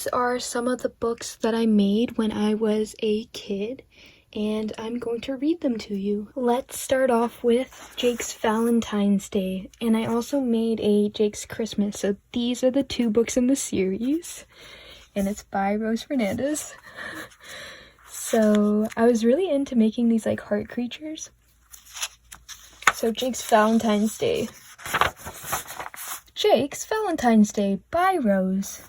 These are some of the books that I made when I was a kid, and I'm going to read them to you. Let's start off with Jake's Valentine's Day, and I also made a Jake's Christmas, so these are the 2 books in the series, and it's by Rose Fernandez. So I was really into making these like heart creatures. So Jake's Valentine's Day. Jake's Valentine's Day by Rose.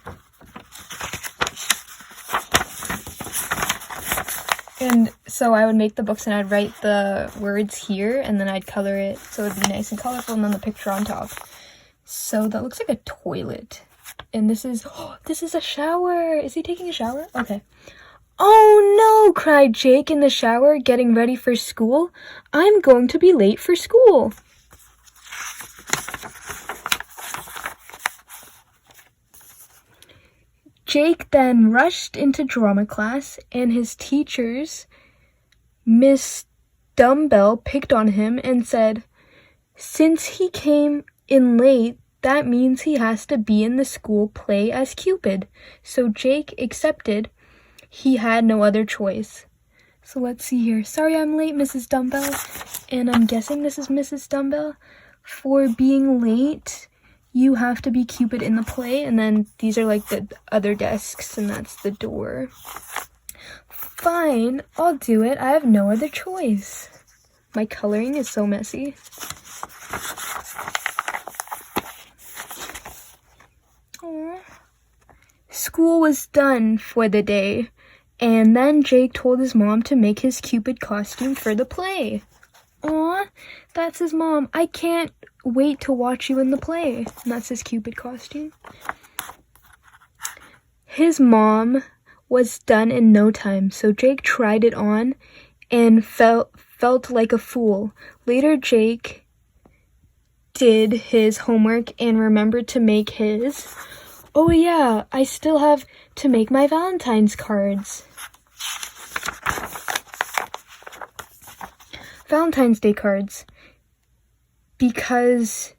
And so I would make the books and I'd write the words here and then I'd color it so it'd be nice and colorful and then the picture on top. So that looks like a toilet. And this is a shower. Is he taking a shower? Okay. Oh no, cried Jake in the shower, getting ready for school. I'm going to be late for school. Jake then rushed into drama class, and his teachers, Miss Dumbbell, picked on him and said, "Since he came in late, that means he has to be in the school play as Cupid." So Jake accepted. He had no other choice. So let's see here. Sorry I'm late, Mrs. Dumbbell. And I'm guessing this is Mrs. Dumbbell. For being late, you have to be Cupid in the play, and then these are like the other desks, and that's the door. Fine, I'll do it. I have no other choice. My coloring is so messy. Aww. School was done for the day, and then Jake told his mom to make his Cupid costume for the play. Aw, that's his mom. I can't wait to watch you in the play. And that's his Cupid costume. His mom was done in no time, so Jake tried it on and felt like a fool. Later, Jake did his homework and remembered to make his. Oh yeah, I still have to make my Valentine's cards. Valentine's Day cards. Because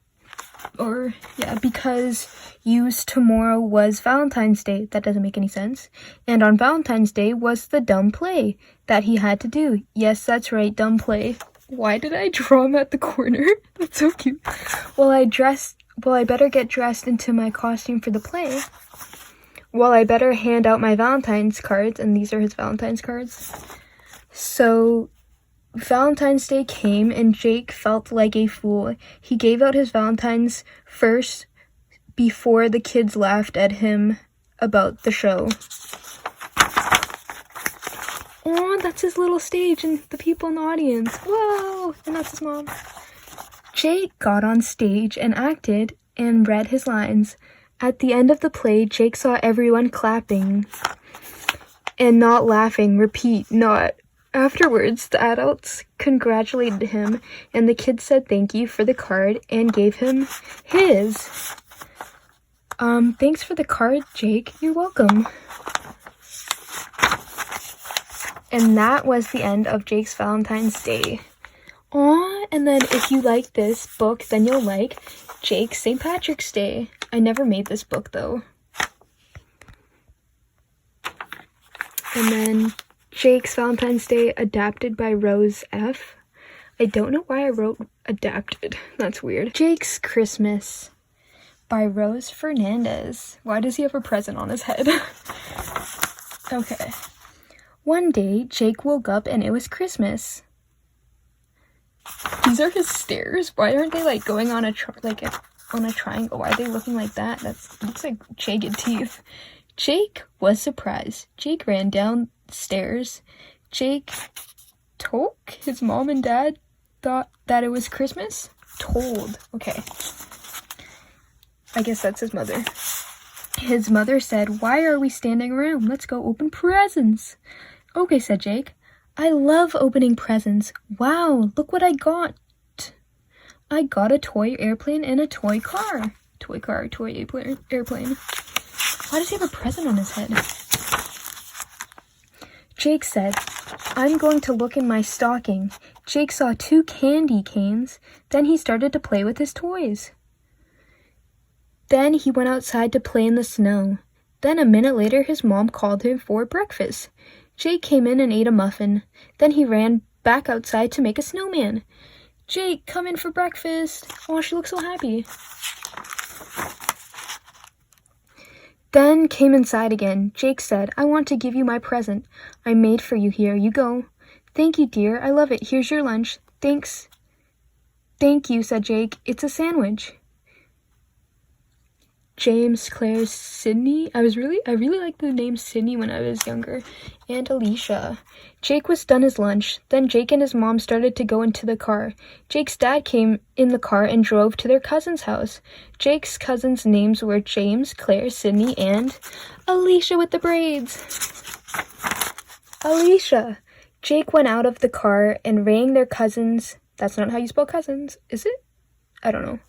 used tomorrow was Valentine's Day. That doesn't make any sense. And on Valentine's Day was the dumb play that he had to do. Yes, that's right, dumb play. Why did I draw him at the corner? That's so cute. Well, I better get dressed into my costume for the play. Well, I better hand out my Valentine's cards, and these are his Valentine's cards. So Valentine's Day came and Jake felt like a fool. He gave out his Valentine's first before the kids laughed at him about the show. Oh, that's his little stage and the people in the audience. Whoa! And that's his mom. Jake got on stage and acted and read his lines. At the end of the play, Jake saw everyone clapping and not laughing. Repeat, not. Afterwards, the adults congratulated him, and the kids said thank you for the card and gave him his. Thanks for the card, Jake. You're welcome. And that was the end of Jake's Valentine's Day. Aw, and then if you like this book, then you'll like Jake's St. Patrick's Day. I never made this book, though. And then Jake's Valentine's Day, adapted by Rose F. I don't know why I wrote adapted. That's weird. Jake's Christmas by Rose Fernandez. Why does he have a present on his head? Okay. One day, Jake woke up and it was Christmas. These are his stairs. Why aren't they like going on a triangle? Why are they looking like that? That looks like jagged teeth. Jake was surprised. Jake ran downstairs. Jake told his mom and dad thought that it was Christmas. Told. Okay. I guess that's his mother. His mother said, "Why are we standing around? Let's go open presents." Okay, said Jake. I love opening presents. Wow, look what I got. I got a toy airplane and a toy car. Toy car, toy airplane. Why does he have a present on his head? Jake said, I'm going to look in my stocking. Jake saw 2 candy canes. Then he started to play with his toys. Then he went outside to play in the snow. Then a minute later, his mom called him for breakfast. Jake came in and ate a muffin. Then he ran back outside to make a snowman. Jake, come in for breakfast. Oh, she looks so happy. Then came inside again. Jake said, I want to give you my present. I made for you. Here you go. Thank you, dear. I love it. Here's your lunch. Thanks. Thank you, said Jake. It's a sandwich. James, Claire, Cidney. I really liked the name Cidney when I was younger. And Alicia. Jake was done his lunch. Then Jake and his mom started to go into the car. Jake's dad came in the car and drove to their cousin's house. Jake's cousins' names were James, Claire, Cidney, and Alicia with the braids. Alicia. Jake went out of the car and rang their cousins. That's not how you spell cousins, is it? I don't know.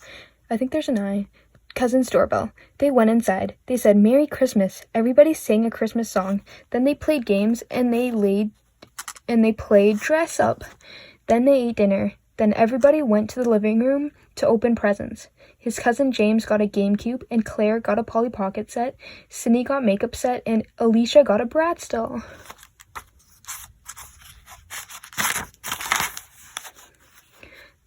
I think there's an I. Cousin's doorbell. They went inside. They said, Merry Christmas. Everybody sang a Christmas song. Then they played games and they played dress up. Then they ate dinner. Then everybody went to the living room to open presents. His cousin James got a GameCube and Claire got a Polly Pocket set. Cidney got makeup set and Alicia got a Bratz doll.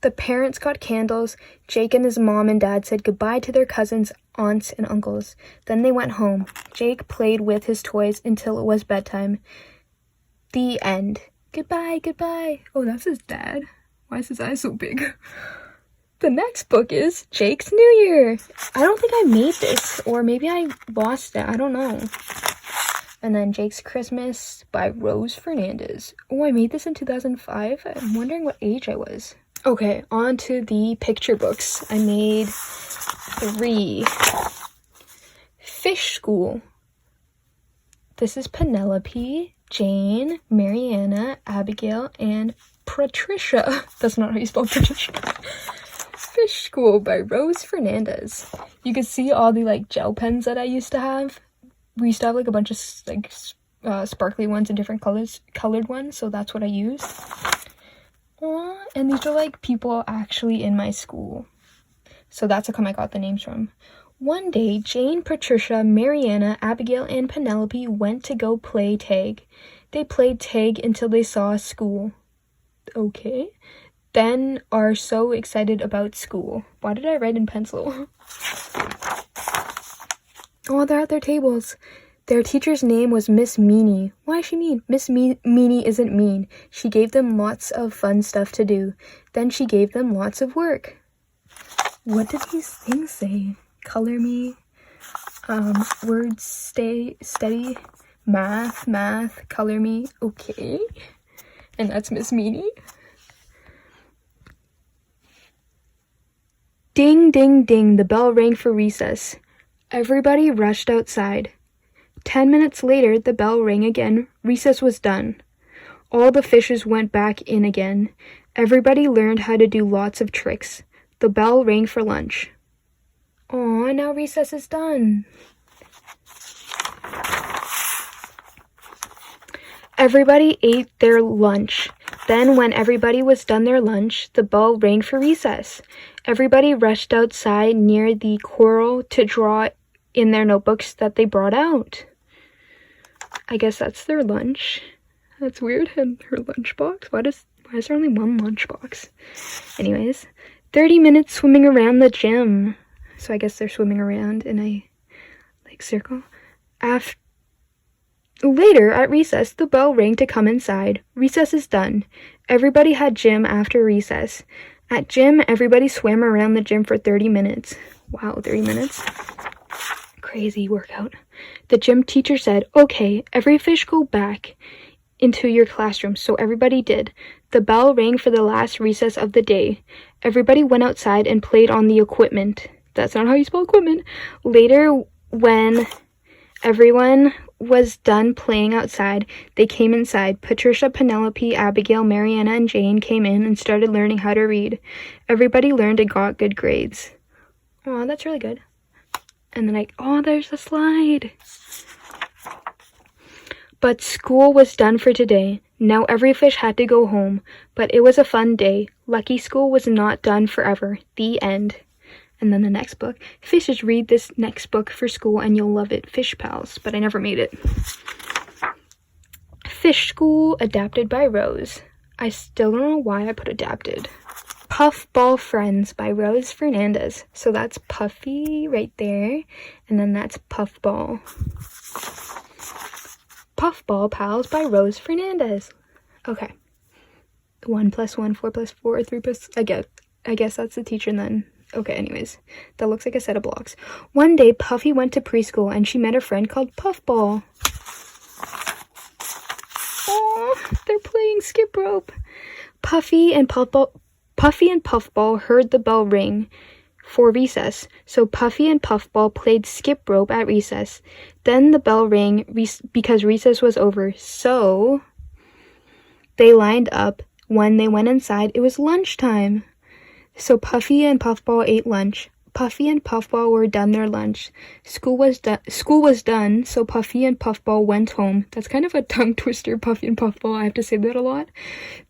The parents got candles. Jake and his mom and dad said goodbye to their cousins, aunts, and uncles. Then they went home. Jake played with his toys until it was bedtime. The end. Goodbye, goodbye. Oh, that's his dad. Why is his eye so big? The next book is Jake's New Year. I don't think I made this, or maybe I lost it. I don't know. And then Jake's Christmas by Rose Fernandez. Oh, I made this in 2005. I'm wondering what age I was. Okay, on to the picture books. I made 3. Fish School. This is Penelope, Jane, Mariana, Abigail, and Patricia. That's not how you spell Patricia. Fish School by Rose Fernandez. You can see all the gel pens that I used to have. We used to have a bunch of sparkly ones and different colored ones, so that's what I used. Aww, and these are people actually in my school. So that's how come I got the names from. One day, Jane, Patricia, Mariana, Abigail, and Penelope went to go play tag. They played tag until they saw school. Okay. Then are so excited about school. Why did I write in pencil? Oh, they're at their tables. Their teacher's name was Miss Meanie. Why is she mean? Miss Meanie isn't mean. She gave them lots of fun stuff to do. Then she gave them lots of work. What did these things say? Color me. Words stay steady. Math, color me. Okay. And that's Miss Meanie. Ding, ding, ding. The bell rang for recess. Everybody rushed outside. 10 minutes later, the bell rang again. Recess was done. All the fishes went back in again. Everybody learned how to do lots of tricks. The bell rang for lunch. Aw, now recess is done. Everybody ate their lunch. Then, when everybody was done their lunch, the bell rang for recess. Everybody rushed outside near the coral to draw in their notebooks that they brought out. I guess that's their lunch. That's weird. And her lunchbox. Why is there only one lunchbox? Anyways, 30 minutes swimming around the gym. So I guess they're swimming around in a circle. Later at recess, the bell rang to come inside. Recess is done. Everybody had gym after recess. At gym, everybody swam around the gym for 30 minutes. Wow, 30 minutes. Crazy workout. The gym teacher said, okay, every fish go back into your classroom. So everybody did. The bell rang for the last recess of the day. Everybody went outside and played on the equipment. That's not how you spell equipment. Later, when everyone was done playing outside, they came inside. Patricia, Penelope, Abigail, Mariana, and Jane came in and started learning how to read. Everybody learned and got good grades. Aw, that's really good. And then there's the slide. But school was done for today. Now every fish had to go home. But it was a fun day. Lucky school was not done forever. The end. And then the next book, fishes, read this next book for school and you'll love it. Fish Pals, but I never made it. Fish School, adapted by Rose. I still don't know why I put adapted. Puffball Friends by Rose Fernandez. So that's Puffy right there, and then that's Puffball. Puffball Pals by Rose Fernandez. Okay. 1 + 1, 4 + 4, 3 +... I guess that's the teacher then. Okay, anyways. That looks like a set of blocks. One day, Puffy went to preschool and she met a friend called Puffball. Oh, they're playing skip rope. Puffy and Puffball heard the bell ring for recess. So Puffy and Puffball played skip rope at recess. Then the bell rang because recess was over. So they lined up. When they went inside, it was lunchtime. So Puffy and Puffball ate lunch. Puffy and Puffball were done their lunch. School was done, so Puffy and Puffball went home. That's kind of a tongue twister, Puffy and Puffball. I have to say that a lot.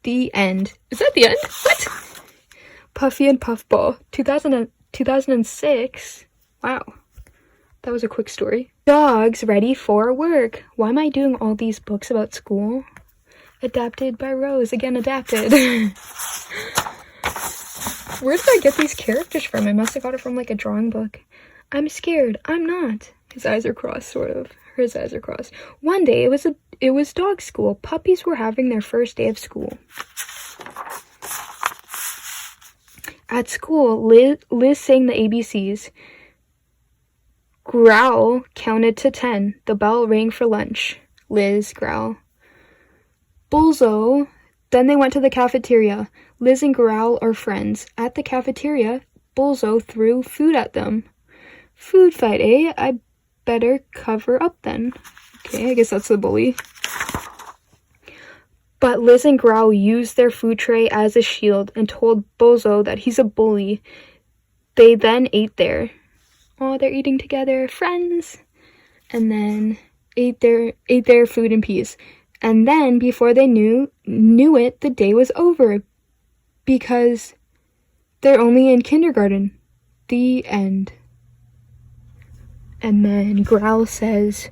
The end. Is that the end? What? Puffy and Puffball. 2006. Wow. That was a quick story. Dogs ready for work. Why am I doing all these books about school? Adapted by Rose. Again, adapted. Where did I get these characters from? I must have got it from like a drawing book. I'm scared. I'm not. His eyes are crossed, sort of. His eyes are crossed. One day, it was dog school. Puppies were having their first day of school. At school, Liz sang the ABCs. Growl counted to 10. The bell rang for lunch. Liz, growl. Bullzo. Then they went to the cafeteria. Liz and Growl are friends. At the cafeteria, Bullzo threw food at them. Food fight, eh? I better cover up then. Okay, I guess that's the bully. But Liz and Growl used their food tray as a shield and told Bullzo that he's a bully. They then ate there. Oh, they're eating together. Friends. And then ate their food in peace. And then, before they knew it, the day was over. Because they're only in kindergarten. The end. And then Growl says,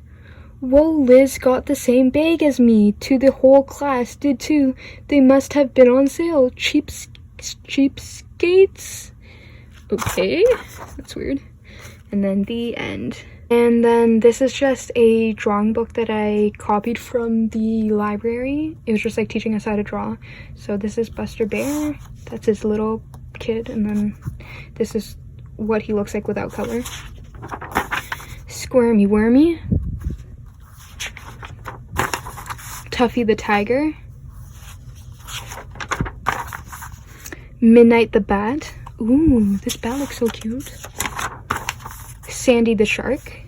"Whoa, Liz got the same bag as me. To the whole class did too. They must have been on sale. Cheapskates." Okay, that's weird. And then the end. And then this is just a drawing book that I copied from the library. It was just like teaching us how to draw. So this is Buster Bear. That's his little kid. And then this is what he looks like without color. Squirmy Wormy. Tuffy the Tiger. Midnight the Bat. Ooh, this bat looks so cute. Sandy the Shark.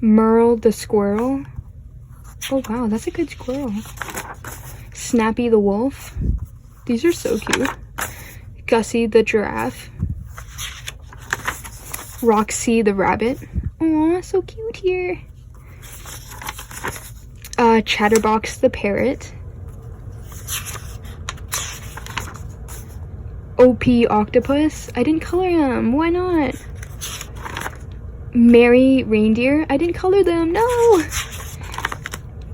Merle the Squirrel. Oh wow, that's a good squirrel. Snappy the Wolf. These are so cute. Gussie the Giraffe. Roxy the Rabbit. Aw, so cute here. Chatterbox the Parrot. OP Octopus. I didn't color them. Why not? Merry Reindeer. I didn't color them. No!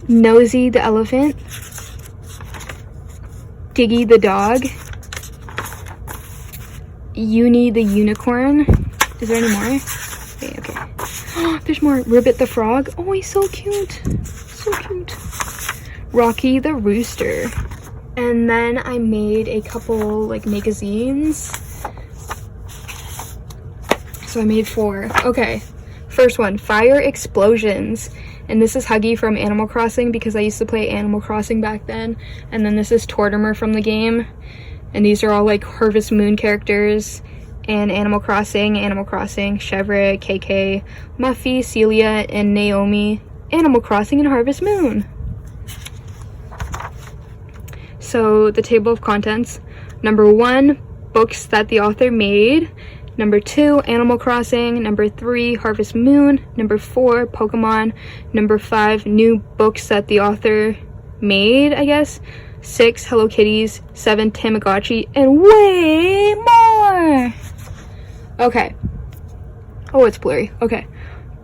Nosy the Elephant. Diggy the Dog. Uni the Unicorn. Is there any more? Okay. Oh, there's more. Ribbit the Frog. Oh, he's so cute. So cute. Rocky the Rooster. And then I made a couple like magazines. So I made 4. Okay. First one, Fire Explosions. And this is Huggy from Animal Crossing because I used to play Animal Crossing back then. And then this is Tortimer from the game. And these are all like Harvest Moon characters. And Animal Crossing, Chevrolet, KK, Muffy, Celia, and Naomi. Animal Crossing and Harvest Moon. So the table of contents. Number 1, books that the author made. Number 2, Animal Crossing. Number 3, Harvest Moon. Number 4, Pokemon. Number 5, new books that the author made, I guess. 6 Hello Kitties, 7 Tamagotchi, and way more. Okay. Oh, it's blurry. Okay.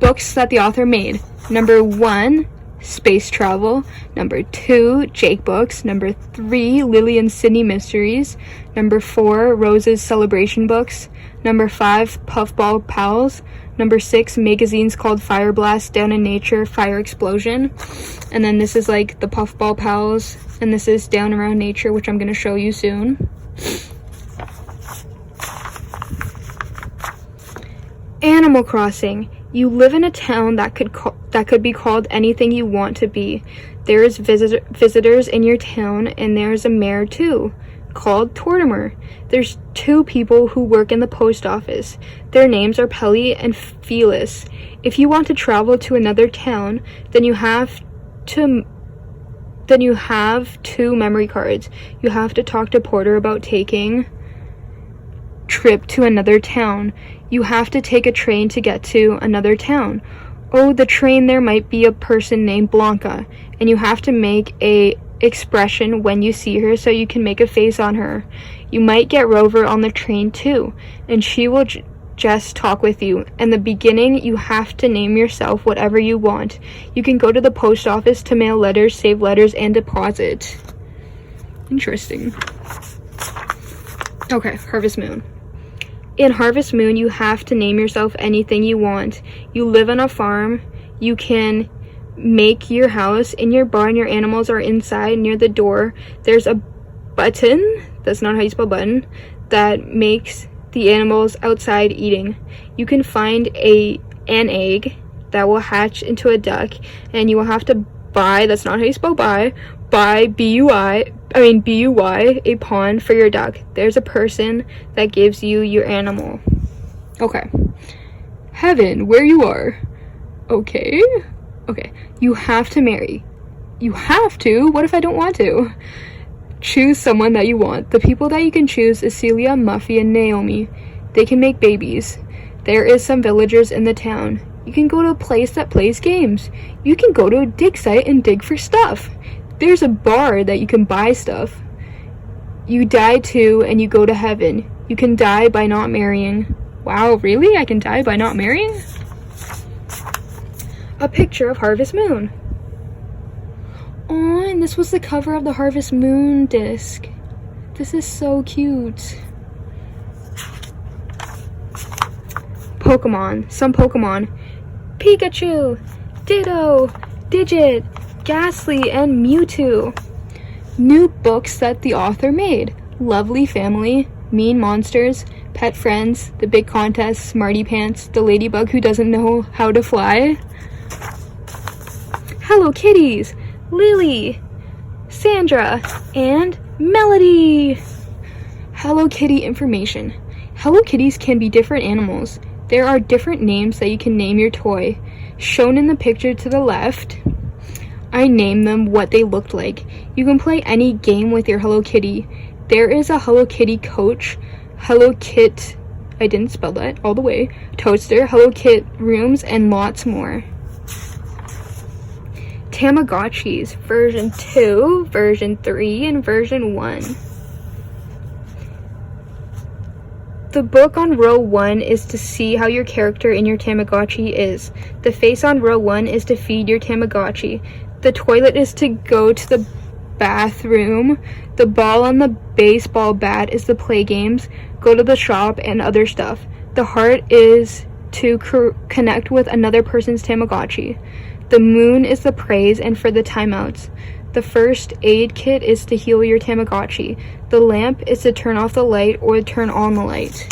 Books that the author made. Number 1, Space Travel. Number 2, Jake books. Number 3, Lilly and Cidney mysteries. Number 4, Rose's celebration books. Number 5, Puffball Pals. Number 6, magazines called Fire Blast, Down in Nature, Fire Explosion. And then this is like the Puffball Pals, and this is Down Around Nature, which I'm going to show you soon. Animal Crossing. You live in a town that could be called anything you want to be. There's visitors in your town, and there's a mayor too, called Tortimer. There's 2 people who work in the post office. Their names are Pelly and Felis. If you want to travel to another town, then you have 2 memory cards. You have to talk to Porter about taking trip to another town. You have to take a train to get to another town. Oh, the train, there might be a person named Blanca, and you have to make a expression when you see her so you can make a face on her. You might get Rover on the train too, and she will just talk with you. In the beginning, you have to name yourself whatever you want. You can go to the post office to mail letters, save letters, and deposit. Interesting. Okay, Harvest Moon. In Harvest Moon, you have to name yourself anything you want. You live on a farm. You can make your house. In your barn, your animals are inside near the door. There's a button, that's not how you spell button, that makes the animals outside eating. You can find an egg that will hatch into a duck, and you will have to buy, that's not how you spell buy B-U-Y, a pond for your duck. There's a person that gives you your animal. Okay. Heaven, where you are. Okay. You have to marry. You have to? What if I don't want to? Choose someone that you want. The people that you can choose is Celia, Muffy, and Naomi. They can make babies. There is some villagers in the town. You can go to a place that plays games. You can go to a dig site and dig for stuff. There's a bar that you can buy stuff. You die too, and you go to heaven. You can die by not marrying. Wow, really? I can die by not marrying? A picture of Harvest Moon. Oh, and this was the cover of the Harvest Moon disc. This is so cute. Pokemon. Some Pokemon. Pikachu, Ditto, Digit, Ghastly, and Mewtwo. New books that the author made. Lovely Family, Mean Monsters, Pet Friends, The Big Contest, Smarty Pants, The Ladybug Who Doesn't Know How to Fly. Hello Kitties, Lily, Sandra, and Melody. Hello Kitty information. Hello Kitties can be different animals. There are different names that you can name your toy. Shown in the picture to the left, I named them what they looked like. You can play any game with your Hello Kitty. There is a Hello Kitty coach, Hello Kit, I didn't spell that all the way, toaster, Hello Kit rooms, and lots more. Tamagotchis, version 2, version 3, and version 1. The book on row 1 is to see how your character in your Tamagotchi is. The face on row 1 is to feed your Tamagotchi. The toilet is to go to the bathroom. The ball on the baseball bat is to play games, go to the shop, and other stuff. The heart is to connect with another person's Tamagotchi. The moon is the praise and for the timeouts. The first aid kit is to heal your Tamagotchi. The lamp is to turn off the light or turn on the light.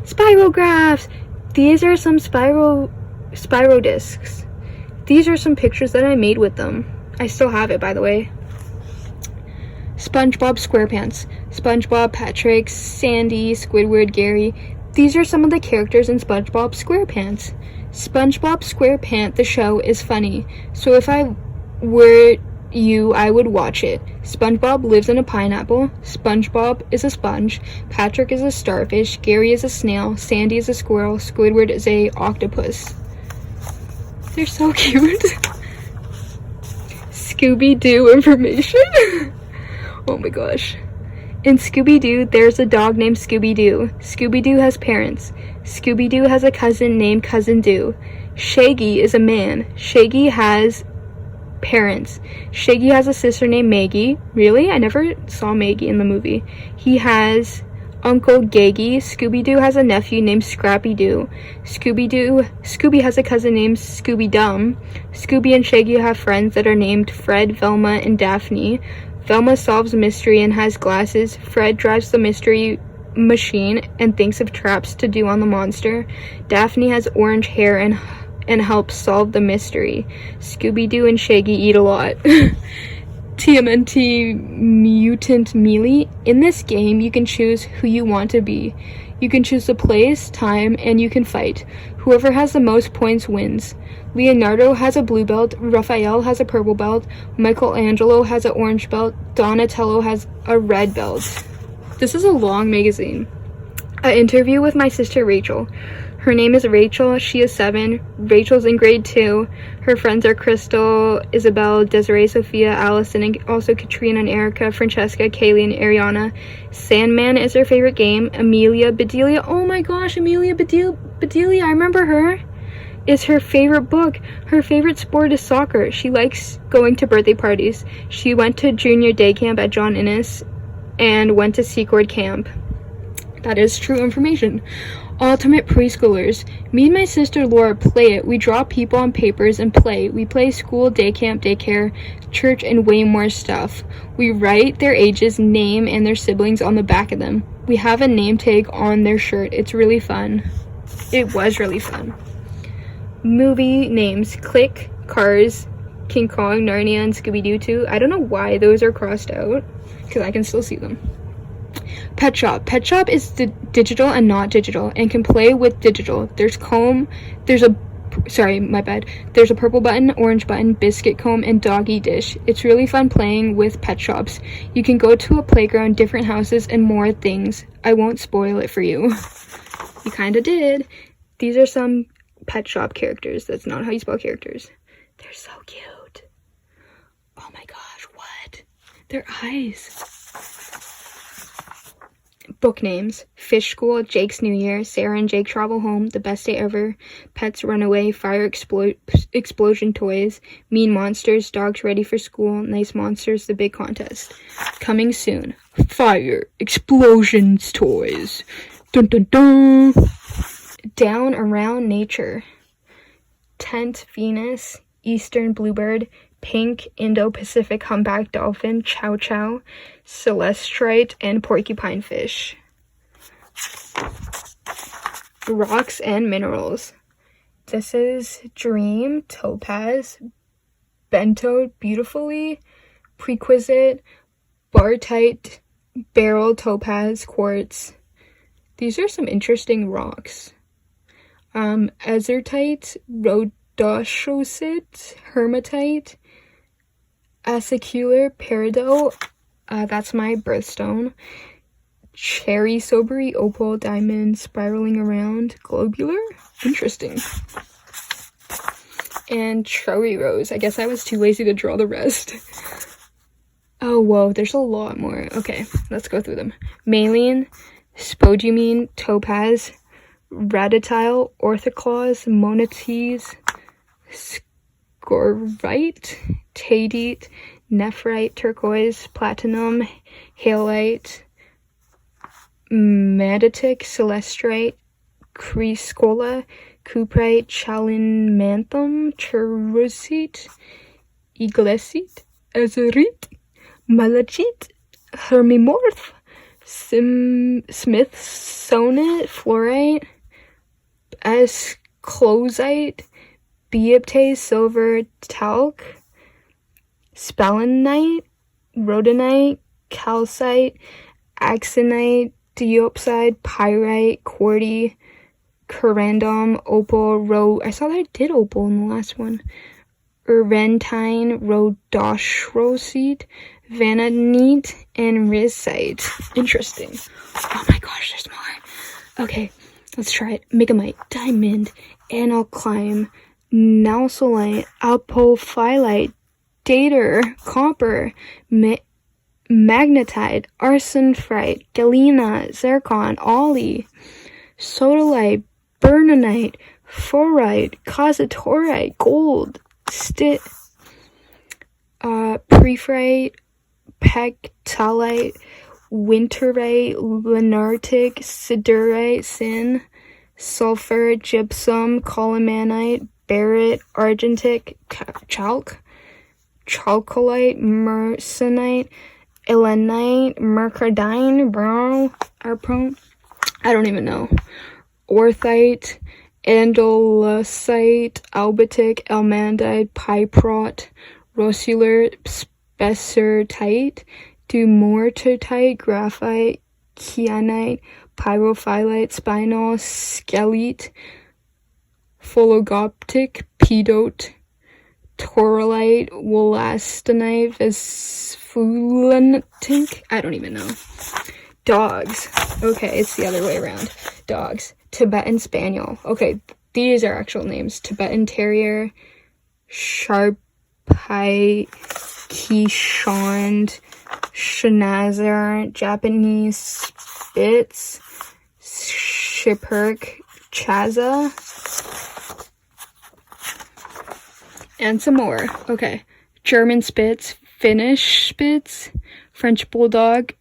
Spirographs! These are some Spyro discs. These are some pictures that I made with them. I still have it, by the way. SpongeBob SquarePants. SpongeBob, Patrick, Sandy, Squidward, Gary. These are some of the characters in SpongeBob SquarePants. SpongeBob SquarePants, the show, is funny. So if I were you, I would watch it. SpongeBob lives in a pineapple. SpongeBob is a sponge. Patrick is a starfish. Gary is a snail. Sandy is a squirrel. Squidward is a octopus. They're so cute. Scooby-Doo information. Oh my gosh. In Scooby-Doo, there's a dog named Scooby-Doo. Scooby-Doo has parents. Scooby-Doo has a cousin named Cousin Doo. Shaggy is a man. Shaggy has parents. Shaggy has a sister named Maggie. Really? I never saw Maggie in the movie. He has Uncle Gaggy. Scooby-Doo has a nephew named Scrappy-Doo. Scooby has a cousin named Scooby-Dum. Scooby and Shaggy have friends that are named Fred, Velma, and Daphne. Velma solves a mystery and has glasses. Fred drives the mystery machine and thinks of traps to do on the monster. Daphne has orange hair and helps solve the mystery. Scooby-Doo and Shaggy eat a lot. TMNT Mutant Melee. In this game, you can choose who you want to be. You can choose the place, time, and you can fight. Whoever has the most points wins. Leonardo has a blue belt, Raphael has a purple belt, Michelangelo has an orange belt, Donatello has a red belt. This is a long magazine. An interview with my sister Rachel. Her name is Rachel. She is 7. Rachel's in grade 2. Her friends are Crystal, Isabel, Desiree, Sophia, Allison, and also Katrina and Erica, Francesca, Kaylee, and Ariana. Sandman is her favorite game. Amelia Bedelia. Oh my gosh, Amelia Bedelia. I remember her. Is her favorite book. Her favorite sport is soccer. She likes going to birthday parties. She went to junior day camp at John Innes and went to Secord camp. That is true information. Ultimate preschoolers. Me and my sister Laura play it. We draw people on papers and play. We play school, day camp, daycare, church, and way more stuff. We write their ages, name, and their siblings on the back of them. We have a name tag on their shirt. It's really fun. It was really fun. Movie names. Click, Cars, King Kong, Narnia, and Scooby-Doo 2. I don't know why those are crossed out, because I can still see them. Pet Shop. Pet Shop is digital and not digital, and can play with digital. There's comb, there's a purple button, orange button, biscuit comb, and doggy dish. It's really fun playing with pet shops. You can go to a playground, different houses, and more things. I won't spoil it for you. You kinda did. These are some Pet Shop characters. That's not how you spell characters. They're so cute. Oh my gosh, what? Their eyes. Book names. Fish School, Jake's New Year, Sarah and Jake Travel Home, The Best Day Ever, Pets Runaway, Fire Explosion Toys, Mean Monsters, Dogs Ready for School, Nice Monsters, The Big Contest. Coming soon. Fire Explosions Toys. Dun dun dun. Down Around Nature. Tent Venus, Eastern Bluebird, Pink Indo-Pacific Humpback Dolphin, Chow Chow, Celestrite, and Porcupine Fish. Rocks and Minerals. This is Dream, Topaz, Bento Beautifully, Prerequisite, Bartite, Beryl, Topaz, Quartz. These are some interesting rocks. Azurite, Rhodochrosite, Hematite, Acicular, Peridot, that's my birthstone. Cherry Sobery, Opal, Diamond, Spiraling Around, Globular. Interesting. And Cherry Rose. I guess I was too lazy to draw the rest. Oh, whoa, there's a lot more. Okay, let's go through them. Maline, Spodumene, Topaz, Raditile, Orthoclase, Monates, Scorite, Tadite, Nephrite, Turquoise, Platinum, Halite, Matatic, Celestrite, Crescola, Cuprite, Chalinmanthum, Cherusite, Iglesite, Azurite, Malachite, Hermimorph, Smithsonite, Fluorite, Asclosite, Bioptase, Silver, Talc, Sphalanite, Rhodonite, Calcite, Axonite, Diopside, Pyrite, Quartz, Corundum, Opal, I saw that I did Opal in the last one. Urentine, Rhodochrosite, Vanadite, and Rhyolite. Interesting. Oh my gosh, there's more. Okay, let's try it. Megamite, Diamond, Analclime, Nausolite, Apophyllite, dater, copper, magnetite, arsenite, galena, zircon, ollie, sodalite, bernonite, fluorite, cassitorite, gold, preferite, pectalite, winterite, lenartic, siderite, sin, sulfur, gypsum, colomanite, barite, argentic, chalcolite, mercenite, elenite, mercardine, arpone, I don't even know, orthite, andalusite, albitic, almandite, piprot, rosular, spessartite, dumortite, graphite, kyanite, pyrophyllite, spinel, skelete, phologoptic, pedote, taurolite, wollastonite, vesfulantic, I don't even know. Dogs. Okay, it's the other way around. Dogs. Tibetan Spaniel. Okay, these are actual names. Tibetan Terrier, Sharpei, Keeshond, Schnauzer, Japanese Spitz, Schipperke, Chaza, and some more. Okay, German Spitz, Finnish Spitz, French Bulldog,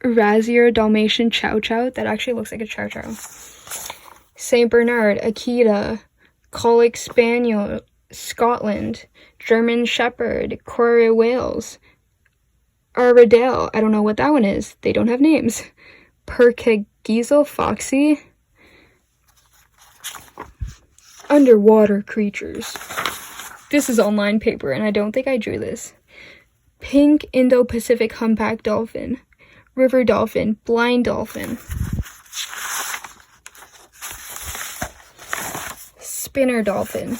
Razzier, Dalmatian Chow Chow. That actually looks like a Chow Chow. Saint Bernard, Akita, Colic Spaniel, Scotland, German Shepherd, Corey Wales, Armadale. I don't know what that one is. They don't have names. Percagizel, Foxy. Underwater creatures. This is online paper, and I don't think I drew this. Pink Indo-Pacific Humpback Dolphin, River Dolphin, Blind Dolphin, Spinner Dolphin.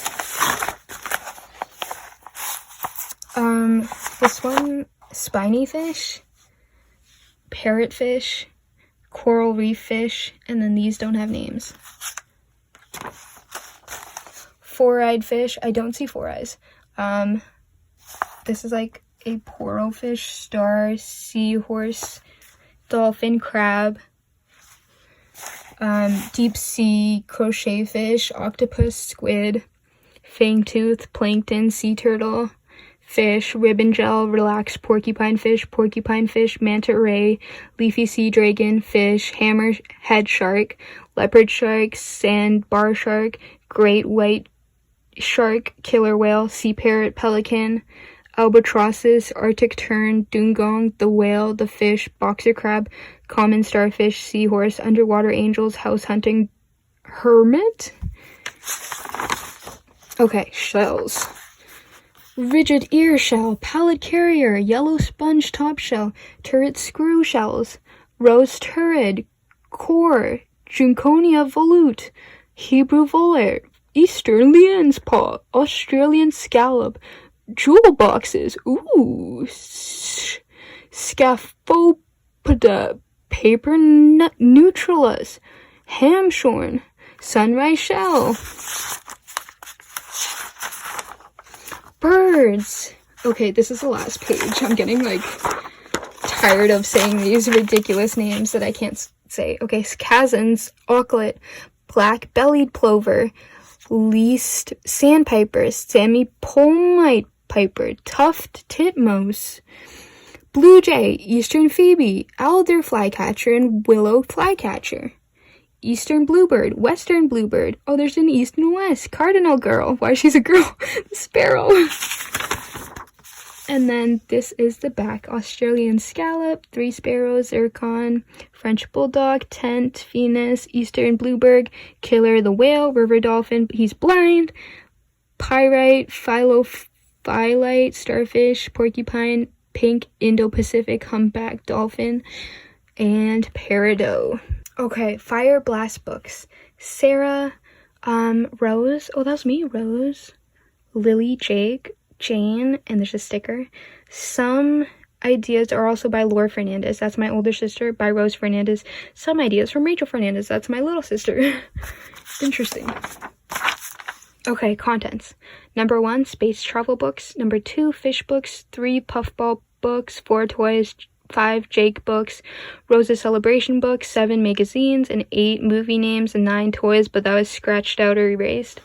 This one, Spiny Fish, Parrotfish, Coral Reef Fish, and then these don't have names. Four-eyed fish. I don't see four eyes. This is like a poro fish, star, seahorse, dolphin, crab, deep sea crochet fish, octopus, squid, fangtooth, plankton, sea turtle, fish, ribbon gel, relaxed porcupine fish, manta ray, leafy sea dragon, fish, hammerhead shark, leopard shark, sandbar shark, great white shark, killer whale, sea parrot, pelican, albatrosses, arctic tern, dugong, the whale, the fish, boxer crab, common starfish, seahorse, underwater angels, house hunting, hermit. Okay, shells. Rigid ear shell, pallid carrier, yellow sponge top shell, turret screw shells, rose turret, core, Junconia volute, Hebrew volate, Eastern lion's paw, Australian scallop, jewel boxes, ooh, Scaphopoda, paper neutralis, hamshorn, sunrise shell. Birds. Okay, this is the last page. I'm getting like tired of saying these ridiculous names that I can't say. Okay, Kazans, auklet, black-bellied plover, least sandpipers, Sammy-palmite piper, tuft titmouse, blue jay, eastern phoebe, alder flycatcher, and willow flycatcher. Eastern bluebird, western bluebird. Oh, there's an east and west. Cardinal girl. Why, she's a girl. The sparrow. And then this is the back. Australian scallop, three sparrows, zircon, French bulldog, tent, Venus, eastern bluebird, killer the whale, river dolphin, he's blind, pyrite, phylophyllite, starfish, porcupine, pink Indo-Pacific humpback dolphin, and peridot. Okay, fire blast books. Sarah, Rose, oh, that was me, Rose, Lily, Jake, Jane, and there's a sticker. Some ideas are also by Laura Fernandez, that's my older sister, by Rose Fernandez. Some ideas from Rachel Fernandez, that's my little sister. Interesting. Okay, contents. Number 1, space travel books. Number 2, fish books. 3, puffball books. 4, toys. 5, Jake books. Rose's celebration books. 7, magazines. And 8, movie names. And 9, toys, but that was scratched out or erased.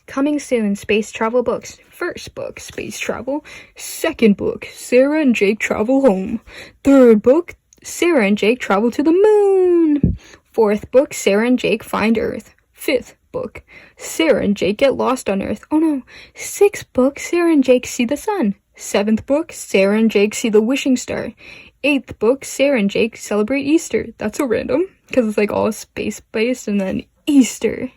Coming soon, space travel books. First book, space travel. Second book, Sarah and Jake travel home. Third book, Sarah and Jake travel to the moon. Fourth book, Sarah and Jake find Earth. Fifth book, Sarah and Jake get lost on Earth. Oh no. Sixth book, Sarah and Jake see the sun. Seventh book, Sarah and Jake see the wishing star. Eighth book, Sarah and Jake celebrate Easter. That's so random, because it's like all space-based and then Easter.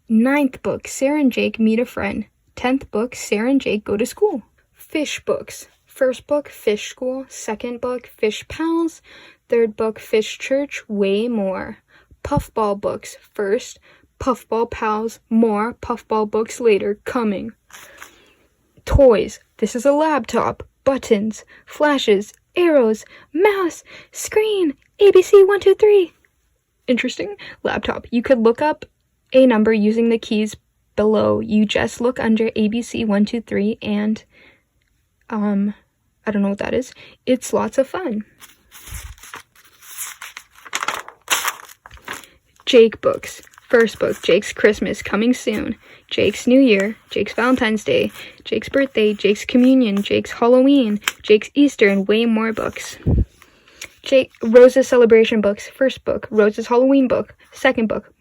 Ninth book, Sarah and Jake meet a friend. 10th book, Sarah and Jake go to school. Fish books. First book, Fish School. Second book, Fish Pals. Third book, Fish Church. Way more. Puffball books. First, Puffball Pals. More Puffball books later. Coming. Toys. This is a laptop. Buttons. Flashes. Arrows. Mouse. Screen. ABC 1, 2, 3. Interesting. Laptop. You could look up a number using the keys below. You just look under ABC 1, 2, 3 and I don't know what that is. It's lots of fun. Jake books. First book, Jake's Christmas, coming soon. Jake's New Year, Jake's Valentine's Day, Jake's birthday, Jake's communion, Jake's Halloween, Jake's Easter, and way more books. Rose's celebration books. First book, Rose's Halloween book. Second book,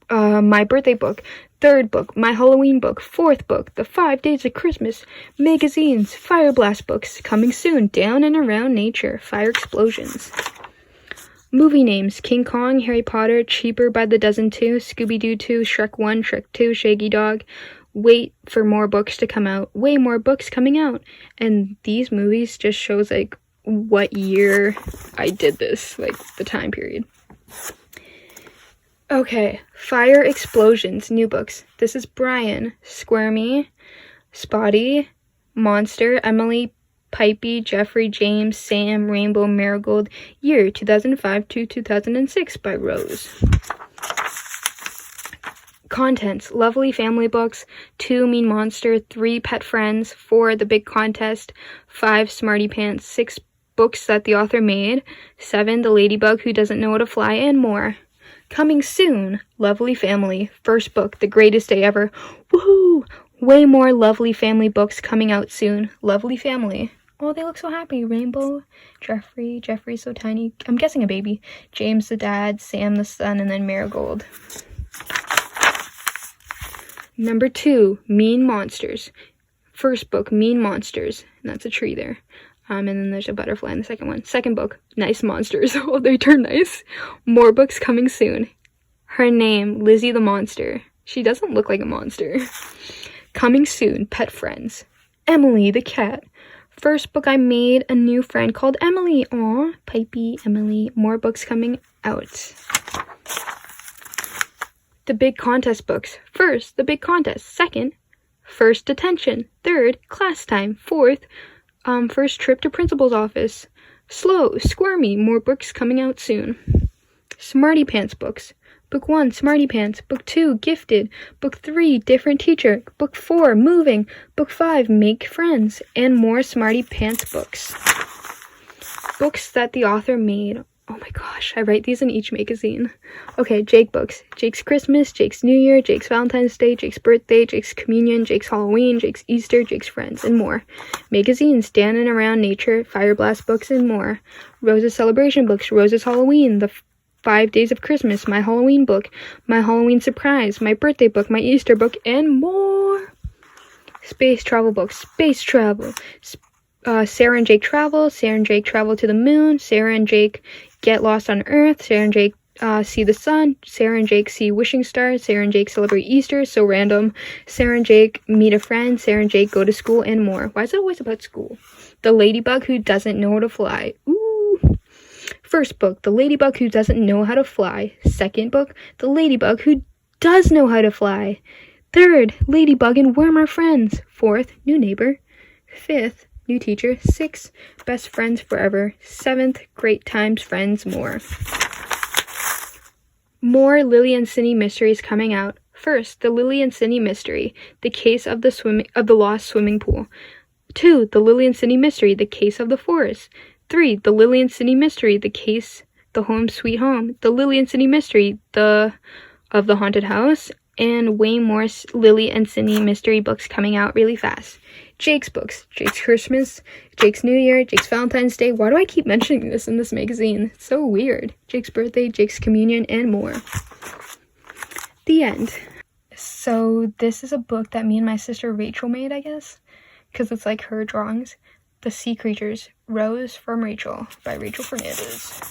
my birthday book. Third book, my Halloween book. Fourth book, the 5 Days of Christmas. Magazines, Fire Blast books, coming soon. Down and around nature, fire explosions. Movie names, King Kong, Harry Potter, Cheaper by the Dozen 2, Scooby-Doo 2, Shrek 1, Shrek 2, Shaggy Dog. Wait for more books to come out. Way more books coming out. And these movies just shows like what year I did this, like the time period. Okay, Fire Explosions, new books. This is Brian, Squirmy, Spotty, Monster, Emily, Pipey, Jeffrey, James, Sam, Rainbow, Marigold, year 2005 to 2006 by Rose. Contents, Lovely Family Books, 2 Mean Monster, 3 Pet Friends, 4 The Big Contest, 5 Smarty Pants, 6 Books that the author made, 7 The Ladybug Who Doesn't Know How to Fly, and more. Coming soon, Lovely Family, first book, The Greatest Day Ever. Woohoo! Way more Lovely Family books coming out soon. Lovely Family. Oh, they look so happy. Rainbow, Jeffrey's so tiny. I'm guessing a baby. James the dad, Sam the son, and then Marigold. Number 2, Mean Monsters. First book, Mean Monsters. And that's a tree there. And then there's a butterfly in the second one. Second book, Nice Monsters. Oh, they turn nice. More books coming soon. Her name, Lizzie the Monster. She doesn't look like a monster. Coming soon, Pet Friends. Emily the Cat. First book, I made a new friend called Emily. Aw, Pipey, Emily. More books coming out. The Big Contest books. First, The Big Contest. Second, First Detention. Third, Class Time. Fourth, First Trip to Principal's Office. Slow, Squirmy. More books coming out soon. Smarty Pants books. Book 1, Smarty Pants. Book 2, Gifted. Book 3, Different Teacher. Book 4, Moving. Book 5, Make Friends. And more Smarty Pants books. Books that the author made. Oh my gosh, I write these in each magazine. Okay, Jake books. Jake's Christmas, Jake's New Year, Jake's Valentine's Day, Jake's birthday, Jake's communion, Jake's Halloween, Jake's Easter, Jake's friends, and more. Magazines, Dan and Around Nature, Fire Blast books, and more. Rose's celebration books, Rose's Halloween, the 5 Days of Christmas, my Halloween book, my Halloween surprise, my birthday book, my Easter book, and more. Space travel books, Space Travel. Sarah and Jake travel, Sarah and Jake travel to the moon, Sarah and Jake get lost on Earth, Sarah and Jake see the sun, Sarah and Jake see wishing stars, Sarah and Jake celebrate Easter, so random, Sarah and Jake meet a friend, Sarah and Jake go to school, and more. Why is it always about school? The Ladybug Who Doesn't Know How to Fly. Ooh. First book, The Ladybug Who Doesn't Know How to Fly. Second book, The Ladybug Who Does Know How to Fly. Third, Ladybug and Worm are friends. Fourth, New Neighbor. Fifth, New Teacher. 6, Best Friends Forever. 7th, Great Times, Friends, More. More Lilly and Cidney mysteries coming out. First, the Lilly and Cidney mystery, the case of the lost swimming pool. 2, the Lilly and Cidney mystery, the case of the forest. 3, the Lilly and Cidney mystery, the case, the home sweet home. The Lilly and Cidney mystery, of the haunted house. And way more Lilly and Cidney mystery books coming out really fast. Jake's books, Jake's Christmas, Jake's New Year, Jake's Valentine's Day. Why do I keep mentioning this in this magazine? It's so weird. Jake's birthday, Jake's communion, and more. The end. So this is a book that me and my sister Rachel made, I guess, because it's like her drawings. The Sea Creatures, Rose from Rachel by Clare Fernandez.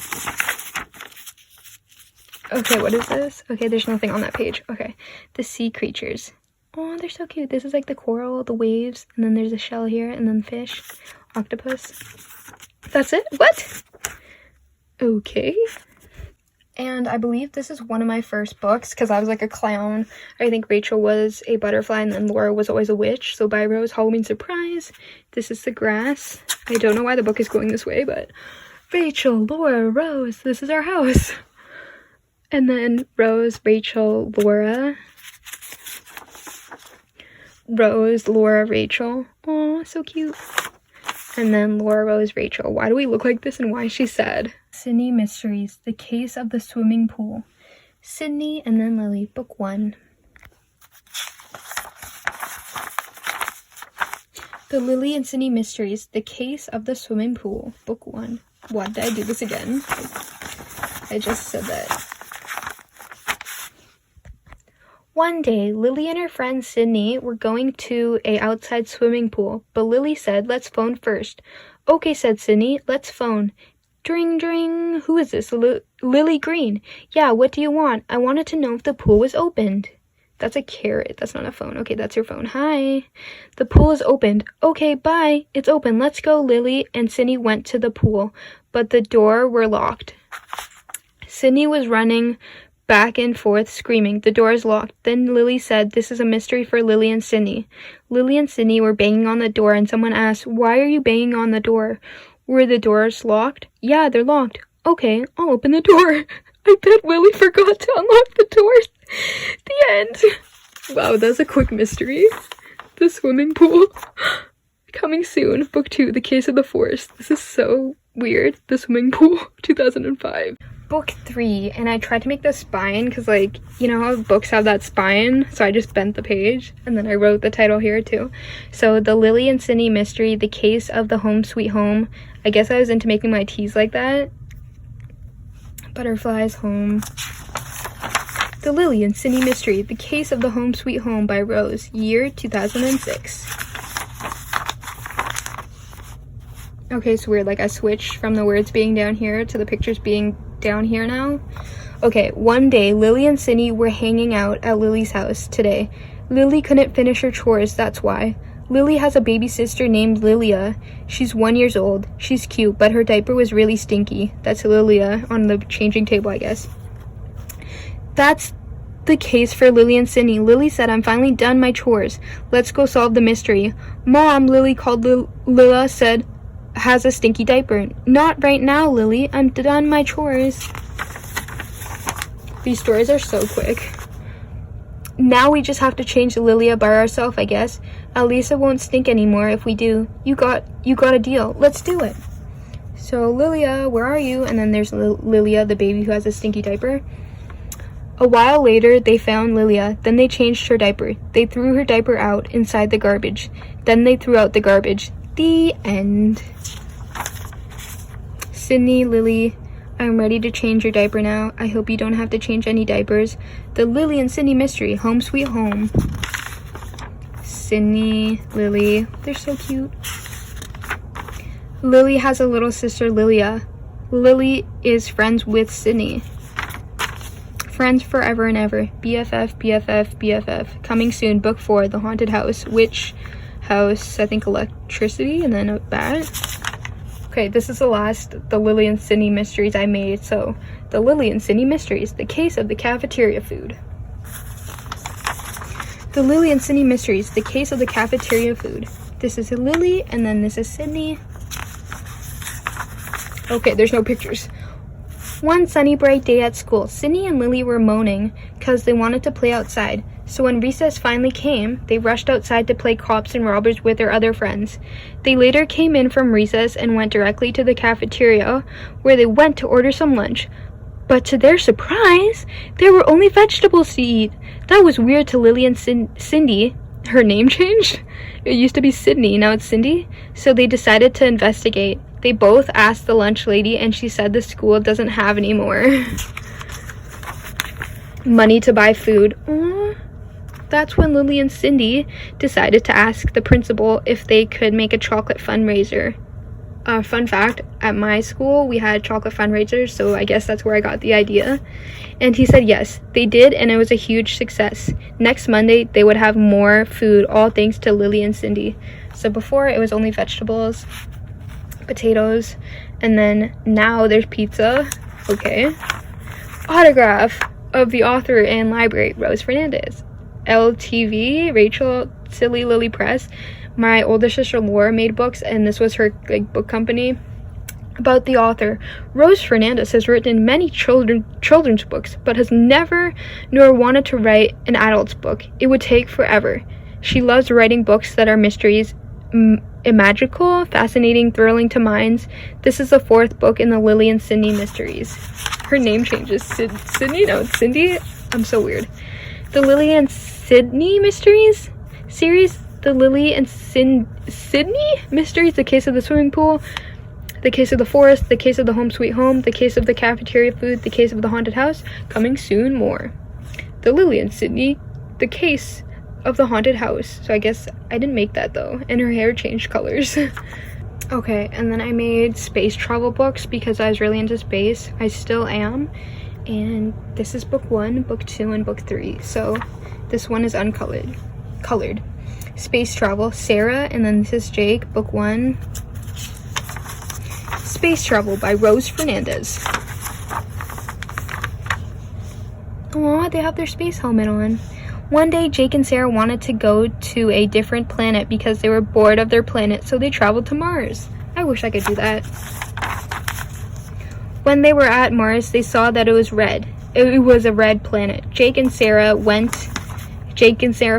Okay, what is this? Okay, there's nothing on that page. Okay, the Sea Creatures. Oh, they're so cute. This is like the coral, the waves, and then there's a shell here, and then fish, octopus. That's it? What? Okay. And I believe this is one of my first books, because I was like a clown. I think Rachel was a butterfly, and then Laura was always a witch. So by Rose, Halloween Surprise. This is the grass. I don't know why the book is going this way, but Rachel, Laura, Rose, this is our house. And then Rose, Rachel, Laura. Rose, Laura, Rachel. Aw, so cute. And then Laura, Rose, Rachel. Why do we look like this and why is she sad? Cidney Mysteries, the case of the swimming pool. Cidney and then Lilly, book 1. The Lilly and Cidney Mysteries, the case of the swimming pool, book 1. Why did I do this again? I just said that. One day, Lilly and her friend Cidney were going to a outside swimming pool, but Lilly said, "Let's phone first." "Okay," said Cidney, "let's phone." "Dring, dring. Who is this? Lilly Green." "Yeah, what do you want?" "I wanted to know if the pool was opened." That's a carrot. That's not a phone. Okay, that's your phone. "Hi. The pool is opened." "Okay, bye. It's open. Let's go." Lilly and Cidney went to the pool, but the door were locked. Cidney was running back and forth, screaming, "The door is locked." Then Lilly said, "This is a mystery for Lilly and Cidney." Lilly and Cidney were banging on the door, and someone asked, "Why are you banging on the door? Were the doors locked?" "Yeah, they're locked." "Okay, I'll open the door." I bet Lilly forgot to unlock the doors. The end. Wow, that's a quick mystery. The swimming pool. Coming soon. Book 2, The Case of the Forest. This is so weird. The Swimming Pool, 2005. Book 3, and I tried to make the spine because, like, you know how books have that spine, so I just bent the page and then I wrote the title here too. So the Lilly and Cidney mystery, the case of the home sweet home. I guess I was into making my T's like that. Butterflies, home. The Lilly and Cidney mystery, the case of the home sweet home by Rose, year 2006. Okay, it's weird, like I switched from the words being down here to the pictures being down here now. Okay, one day Lilly and Cidney were hanging out at Lily's house today. Lilly couldn't finish her chores, that's why. Lilly has a baby sister named Lilia. She's 1 year old. She's cute, but her diaper was really stinky. That's Lilia on the changing table, I guess. That's the case for Lilly and Cidney. Lilly said, "I'm finally done my chores. Let's go solve the mystery." "Mom," Lilly called. Lila said, "has a stinky diaper." "Not right now, Lilly. I'm done my chores." These stories are so quick. "Now we just have to change Lilia by ourselves, I guess. At least it won't stink anymore if we do. You got a deal. Let's do it." So, "Lilia, where are you?" And then there's Lilia, the baby who has a stinky diaper. A while later, they found Lilia. Then they changed her diaper. They threw her diaper out inside the garbage. Then they threw out the garbage. The end. Cidney, Lilly, I'm ready to change your diaper now. I hope you don't have to change any diapers. The Lilly and Cidney mystery, home sweet home. Cidney, Lilly, they're so cute. Lilly has a little sister, Lilia. Lilly is friends with Cidney. Friends forever and ever. BFF, BFF, BFF. Coming soon, book 4, The Haunted House. Which house? I think electricity, and then a bat. Okay, this is the last, the Lilly and Cidney mysteries I made. So, the Lilly and Cidney mysteries, the case of the cafeteria food. The Lilly and Cidney mysteries, the case of the cafeteria food. This is Lilly, and then this is Cidney. Okay, there's no pictures. One sunny bright day at school, Cidney and Lilly were moaning because they wanted to play outside. So when recess finally came, they rushed outside to play cops and robbers with their other friends. They later came in from recess and went directly to the cafeteria, where they went to order some lunch. But to their surprise, there were only vegetables to eat. That was weird to Lily and Cindy. Her name changed? It used to be Cidney, now it's Cindy. So they decided to investigate. They both asked the lunch lady, and she said the school doesn't have any more money to buy food. Aww. That's when Lily and Cindy decided to ask the principal if they could make a chocolate fundraiser. Fun fact, at my school, we had chocolate fundraisers, so I guess that's where I got the idea. And he said yes, they did, and it was a huge success. Next Monday, they would have more food, all thanks to Lily and Cindy. So before, it was only vegetables, potatoes, and then now there's pizza. Okay. Autograph of the author and library, Rose Fernandez. LTV, Rachel, Silly Lily Press. My older sister Laura made books, and this was her book company. About the author, Rose Fernandez has written many children's books, but has never nor wanted to write an adult's book. It would take forever. She loves writing books that are mysteries, magical, fascinating, thrilling to minds. This is the 4th book in the Lily and Cidney mysteries. Her name changes. Cidney? No, it's Cindy. I'm so weird. The Lily and Cidney mysteries series. The Lily and Cidney mysteries. The case of the swimming pool. The case of the forest. The case of the home sweet home. The case of the cafeteria food. The case of the haunted house. Coming soon more. The Lily and Cidney. The case of the haunted house. So I guess I didn't make that though. And her hair changed colors. Okay, and then I made space travel books because I was really into space. I still am. And this is book 1, book 2, and book 3. So this one is uncolored. Colored. Space travel, Sarah, and then this is Jake, book 1. Space Travel by Rose Fernandez. Aw, they have their space helmet on. One day, Jake and Sarah wanted to go to a different planet because they were bored of their planet, so they traveled to Mars. I wish I could do that. When they were at Mars, they saw that it was red. It was a red planet. Jake and Sarah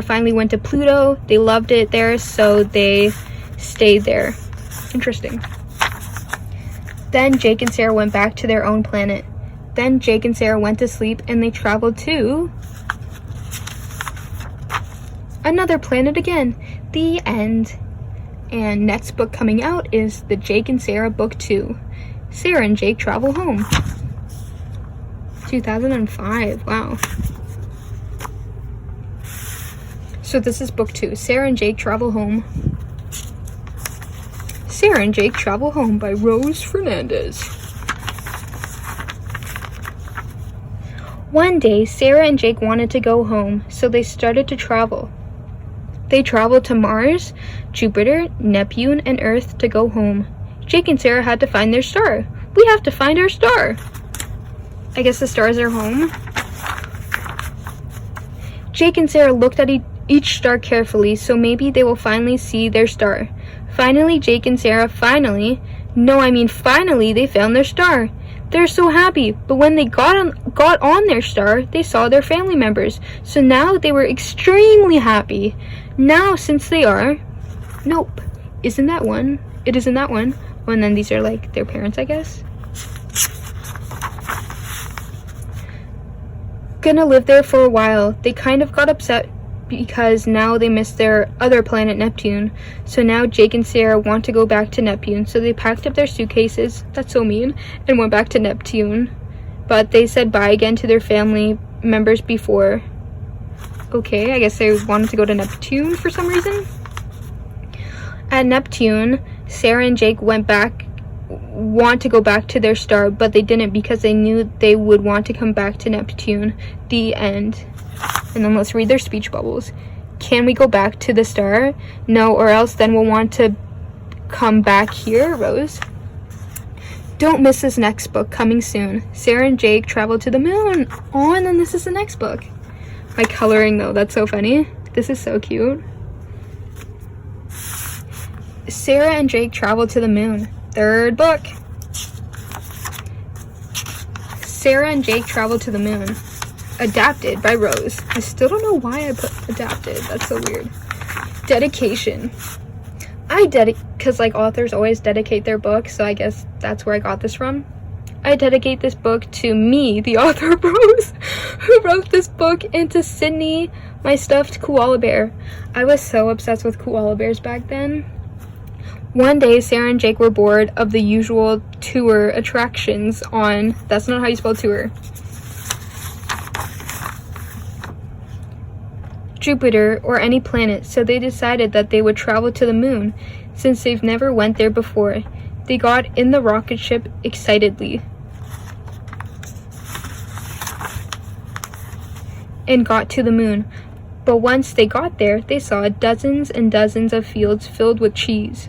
finally went to Pluto. They loved it there, so they stayed there. Interesting. Then Jake and Sarah went back to their own planet. Then Jake and Sarah went to sleep, and they traveled to another planet again. The end. And next book coming out is the Jake and Sarah book 2. Sarah and Jake Travel Home. 2005. Wow. So this is book 2. Sarah and Jake Travel Home. Sarah and Jake Travel Home by Rose Fernandez. One day, Sarah and Jake wanted to go home, so they started to travel. They traveled to Mars, Jupiter, Neptune, and Earth to go home. Jake and Sarah had to find their star. We have to find our star. I guess the stars are home. Jake and Sarah looked at each star carefully, so maybe they will finally see their star. Finally, Jake and Sarah finally, they found their star. They're so happy, but when they got on their star, they saw their family members. So now they were extremely happy. Now, since they are, nope, isn't that one? It isn't that one. Oh, and then these are like their parents, I guess. Gonna live there for a while. They kind of got upset because now they missed their other planet, Neptune. So now Jake and Sarah want to go back to Neptune. So they packed up their suitcases, that's so mean, and went back to Neptune. But they said bye again to their family members before. Okay, I guess they wanted to go to Neptune for some reason. At Neptune, Sarah and Jake want to go back to their star, but they didn't because they knew they would want to come back to Neptune. The end. And then let's read their speech bubbles. Can we go back to the star? No, or else then we'll want to come back here, Rose. Don't miss this next book coming soon. Sarah and Jake travel to the moon. Oh, and then this is the next book. My coloring though, that's so funny. This is so cute. Sarah and Jake travel to the moon. 3rd book. Sarah and Jake travel to the moon. Adapted by Rose. I still don't know why I put adapted. That's so weird. Dedication. Because like authors always dedicate their book, so I guess that's where I got this from. I dedicate this book to me, the author of Rose, who wrote this book, and to Cidney, my stuffed koala bear. I was so obsessed with koala bears back then. One day, Sarah and Jake were bored of the usual tour attractions on, that's not how you spell tour, Jupiter or any planet, so they decided that they would travel to the moon, since they've never went there before. They got in the rocket ship excitedly and got to the moon. But once they got there, they saw dozens and dozens of fields filled with cheese.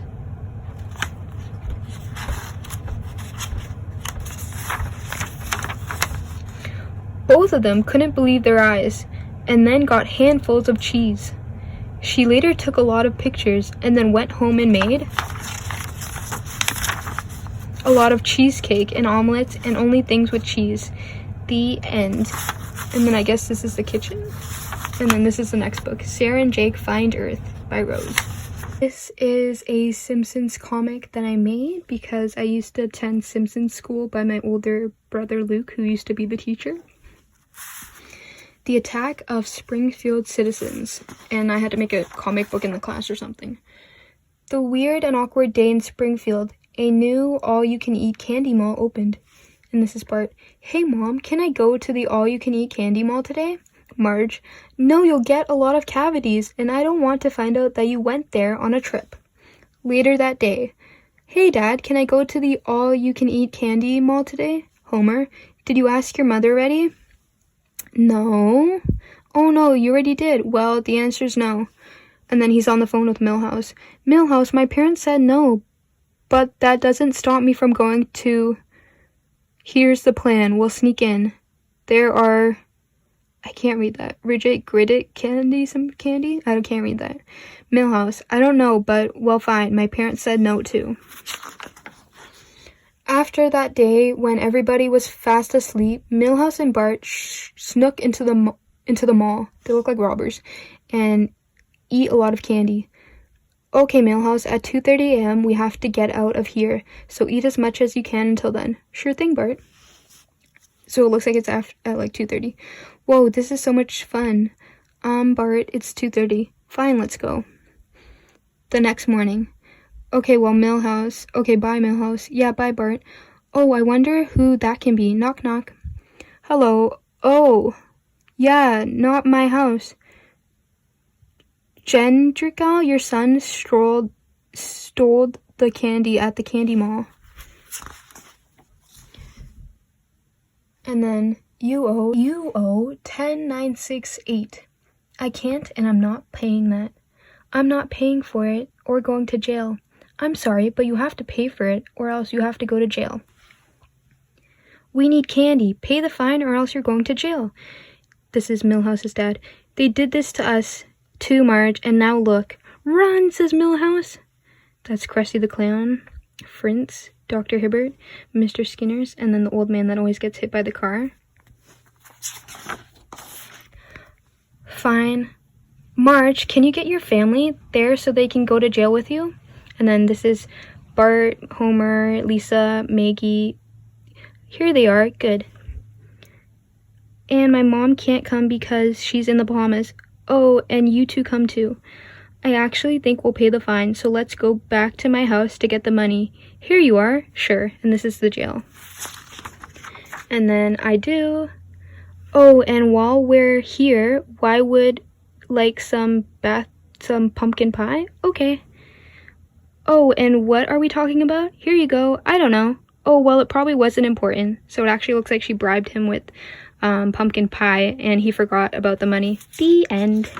Both of them couldn't believe their eyes, and then got handfuls of cheese. She later took a lot of pictures and then went home and made a lot of cheesecake and omelets and only things with cheese. The end. And then I guess this is the kitchen. And then this is the next book, Sarah and Jake Find Earth by Rose. This is a Simpsons comic that I made because I used to attend Simpsons school by my older brother Luke, who used to be the teacher. The Attack of Springfield Citizens, and I had to make a comic book in the class or something. The weird and awkward day in Springfield, a new all-you-can-eat candy mall opened. And this is Bart. Hey Mom, can I go to the all-you-can-eat candy mall today? Marge. No, you'll get a lot of cavities, and I don't want to find out that you went there on a trip. Later that day. Hey Dad, can I go to the all-you-can-eat candy mall today? Homer. Did you ask your mother already? No. Oh no, you already did. Well, the answer's no. And then he's on the phone with Milhouse. Milhouse, my parents said no, but that doesn't stop me from going to... Here's the plan. We'll sneak in. There are... I can't read that. Rigid, gritted candy, some candy? I can't read that. Milhouse, I don't know, but, well, fine. My parents said no, too. After that day, when everybody was fast asleep, Milhouse and Bart snuck into the mall. They look like robbers. And eat a lot of candy. Okay, Milhouse, at 2:30 a.m. we have to get out of here, so eat as much as you can until then. Sure thing, Bart. So it looks like it's at like 2:30. Whoa, this is so much fun. Bart, it's 2:30. Fine, let's go. The next morning. Okay, well, Milhouse. Okay, bye, Milhouse. Yeah, bye, Bart. Oh, I wonder who that can be. Knock, knock. Hello. Oh, yeah, not my house. Gendrical, your son stole the candy at the candy mall. And then you owe 10,968. I can't, and I'm not paying that. I'm not paying for it or going to jail. I'm sorry, but you have to pay for it or else you have to go to jail. We need candy. Pay the fine or else you're going to jail. This is Milhouse's dad. They did this to us too, Marge, and now look. Run, says Milhouse. That's Krusty the Clown, Fritz, Dr. Hibbert, Mr. Skinner's, and then the old man that always gets hit by the car. Fine. Marge, can you get your family there so they can go to jail with you? And then this is Bart, Homer, Lisa, Maggie. Here they are. Good. And my mom can't come because she's in the Bahamas. Oh, and you two come too. I actually think we'll pay the fine, so let's go back to my house to get the money. Here you are. Sure. And this is the jail. And then I do. Oh, and while we're here, why would like some pumpkin pie? Okay. Oh, and what are we talking about? Here you go. I don't know. Oh, well, it probably wasn't important. So it actually looks like she bribed him with pumpkin pie and he forgot about the money. The end.